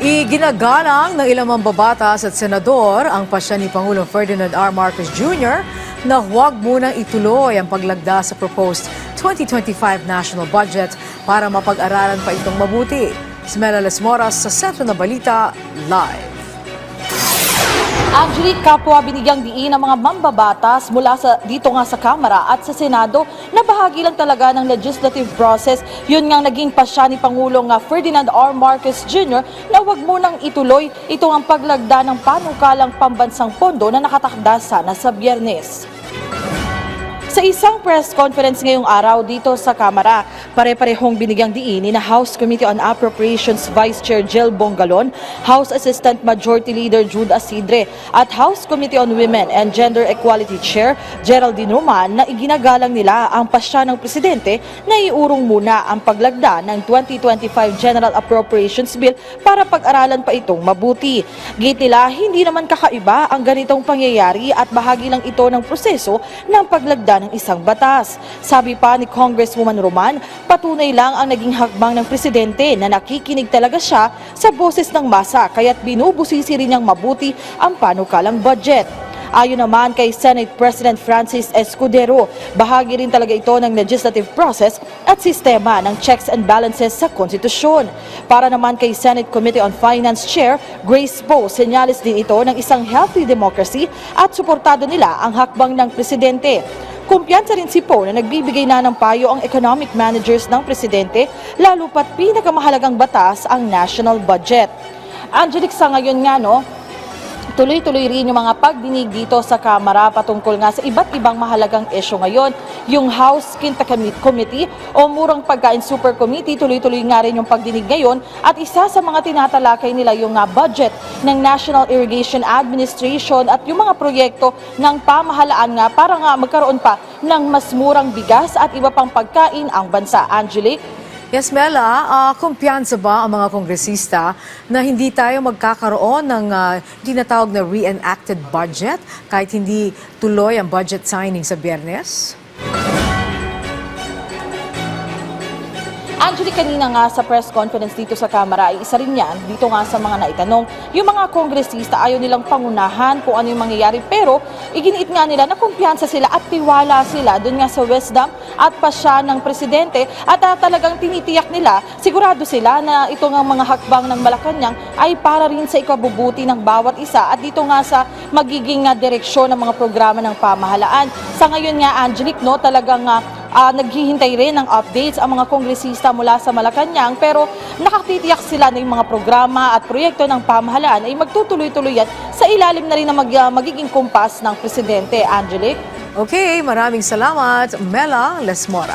Iginagalang ng ilang mambabatas at senador ang pasya ni Pangulong Ferdinand R. Marcos Jr. na huwag munang ituloy ang paglagda sa proposed 2025 national budget para mapag-aralan pa itong mabuti. Smela Lesmoras sa Sentro na Balita, live. Angelique, kapwa binigyang diin ng mga mambabatas mula dito nga sa Kamara at sa Senado na bahagi lang talaga ng legislative process. Yun nga naging pasya ni Pangulong Ferdinand R. Marcos Jr. na huwag munang ituloy ito ang paglagda ng panukalang pambansang pondo na nakatakda sana sa Biyernes. Sa isang press conference ngayong araw dito sa Kamara, pare-parehong binigyang diin ni House Committee on Appropriations Vice Chair Jel Bongalon, House Assistant Majority Leader Jude Asidre at House Committee on Women and Gender Equality Chair Geraldine Roman na iginagalang nila ang pasya ng Presidente na iurong muna ang paglagda ng 2025 General Appropriations Bill para pag-aralan pa itong mabuti. Gate nila, hindi naman kakaiba ang ganitong pangyayari at bahagi lang ito ng proseso ng paglagda ng isang batas. Sabi pa ni Congresswoman Roman, patunay lang ang naging hakbang ng Presidente na nakikinig talaga siya sa boses ng masa kaya't binubusisi rin niyang mabuti ang panukalang budget. Ayon naman kay Senate President Francis Escudero, bahagi rin talaga ito ng legislative process at sistema ng checks and balances sa konstitusyon. Para naman kay Senate Committee on Finance Chair Grace Poe, senyalis din ito ng isang healthy democracy at suportado nila ang hakbang ng Presidente. Kumpiyansa rin si Poe na nagbibigay na ng payo ang economic managers ng Presidente, lalo pat pinakamahalagang batas ang national budget. Angelique, sa ngayon nga tuloy-tuloy rin yung mga pagdinig dito sa Kamara patungkol nga sa iba't ibang mahalagang issue ngayon. Yung House Quinta Committee o Murang Pagkain Super Committee, tuloy-tuloy nga rin yung pagdinig ngayon at isa sa mga tinatalakay nila yung budget ng National Irrigation Administration at yung mga proyekto ng pamahalaan nga para nga magkaroon pa ng mas murang bigas at iba pang pagkain ang bansa. Angelique? Yes, Mela, kumpiyansa ba ang mga kongresista na hindi tayo magkakaroon ng tinatawag na reenacted budget kahit hindi tuloy ang budget signing sa Biyernes? Angelique, kanina nga sa press conference dito sa Kamara ay isa rin yan dito nga sa mga naitanong. Yung mga kongresista ayaw nilang pangunahan kung ano yung mangyayari pero iginiit nga nila na kumpiyansa sila at tiwala sila dun nga sa wisdom at pasya ng Presidente at talagang tinitiyak nila, sigurado sila na ito nga mga hakbang ng Malacanang ay para rin sa ikabubuti ng bawat isa at dito nga sa magiging direksyon ng mga programa ng pamahalaan. Sa ngayon nga, Angelique, talagang naghihintay rin ng updates ang mga kongresista mula sa Malacanang pero nakatitiyak sila na yung mga programa at proyekto ng pamahalaan ay magtutuloy-tuloy yan sa ilalim na rin ng magiging kumpas ng Presidente. Angelique? Okay, maraming salamat, Mela Lesmoras.